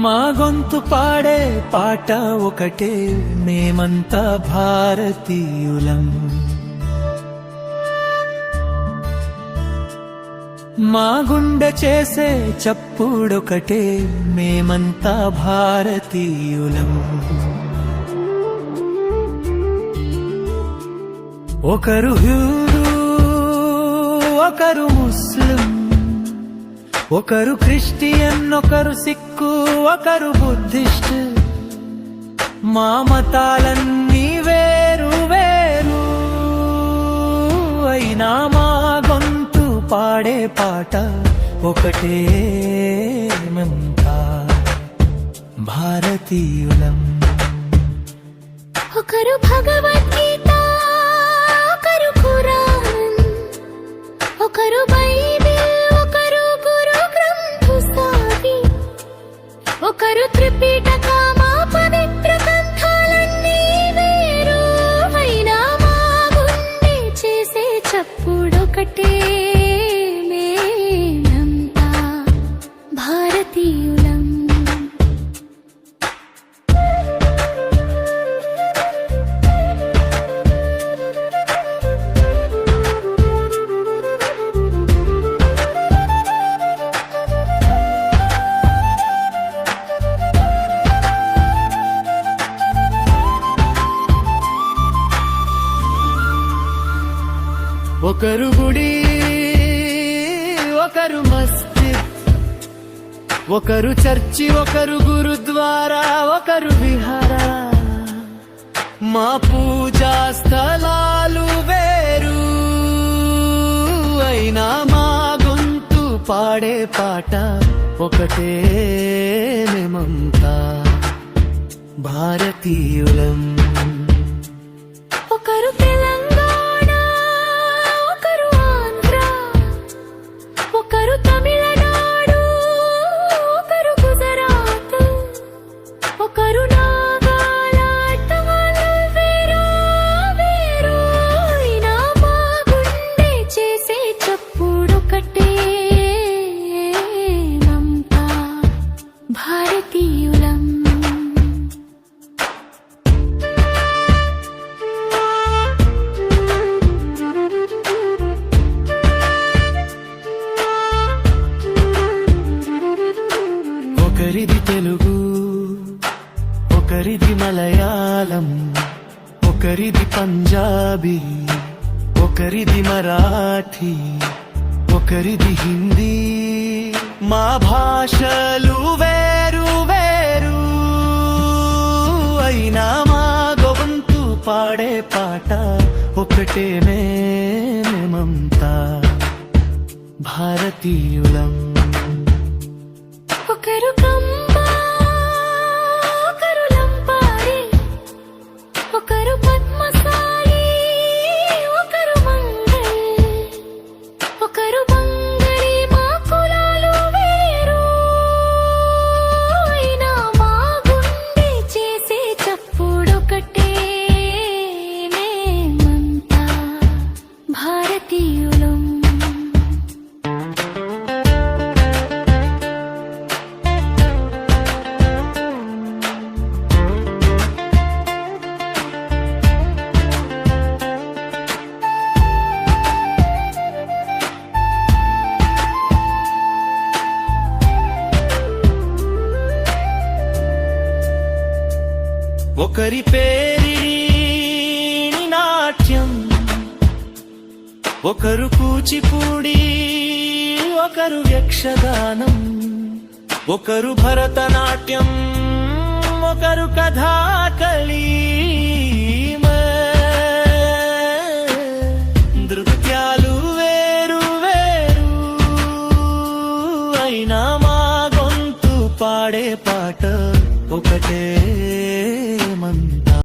మా గొంతు పాడే పాట ఒకటే, మేమంతా భారతీయులం. మా గుండె చేసే చప్పుడొకటే, మేమంతా భారతీయులం. ఒకరు హిందూ, ఒకరు ముస్లిం, ఒకరు క్రిస్టియన్, ఒకరు సిక్కు, ఒకరు బుద్ధిస్ట్. మా మతాలన్నీ వేరు వేరు, అయినా మా గొంతు పాడే పాట ఒకటే, మేమంతా భారతీయులం. ఒకరు భగవద్గీత, ఒకరు ఖురాన్, ఒకరు బైబిల్, ఒకరు గురు గ్రంథ సాహిబ్, ఒకరు త్రిపిటక, మా పవిత్ర గ్రంథాలన్నీ వేరు, అయినా మా గుండె చేసే చప్పుడొకటే, మేమంతా భారతీయులం. ఒకరు గుడి, ఒకరు మస్జిద్, ఒకరు చర్చి, ఒకరు గురుద్వారా, ఒకరు విహార. మా పూజా స్థలాలు వేరు, అయినా మా గొంతు పాడే పాట ఒకటే, మేమంతా భారతీయులం. ఒకరు తెలంగాణ, ఒకరు ఆంధ్ర, ఒకరు తమిళనాడు, ఒకరు గుజరాత్, ఒకరు నాగాలాండ్, వాళ్ళు వేరు వేరు, అయినా మా గుండె చేసే చప్పుడొకటే, మేమంతా భారతీయులం. ఒకరిది తెలుగు, ఒకరిది మలయాళం, ఒకరిది పంజాబీ, ఒకరిది మరాఠీ, ఒకరిది హిందీ. మా భాషలు వేరు వేరు, అయినా మా గొంతు పాడే పాట ఒకటే, మేమంతా భారతీయులం. ఒకరు కంబా, ఒకరు లంబాడి, ఒకరు పద్మశాలి, ఒకరు మంగళ్, ఒకరు బంగళి. మా కులాలు వేరు, అయినా మా గుండె చేసే చప్పుడొకటే, మేమంతా భారతీయులం. ఒకరి పేరిడి నాట్యం, ఒకరు కూచిపూడి, ఒకరు యక్షగానం, ఒకరు భరతనాట్యం, ఒకరు కథాకళి. నృత్యాలు వేరు వేరు, అయినా మా గొంతు పాడే పాట ఒకటే,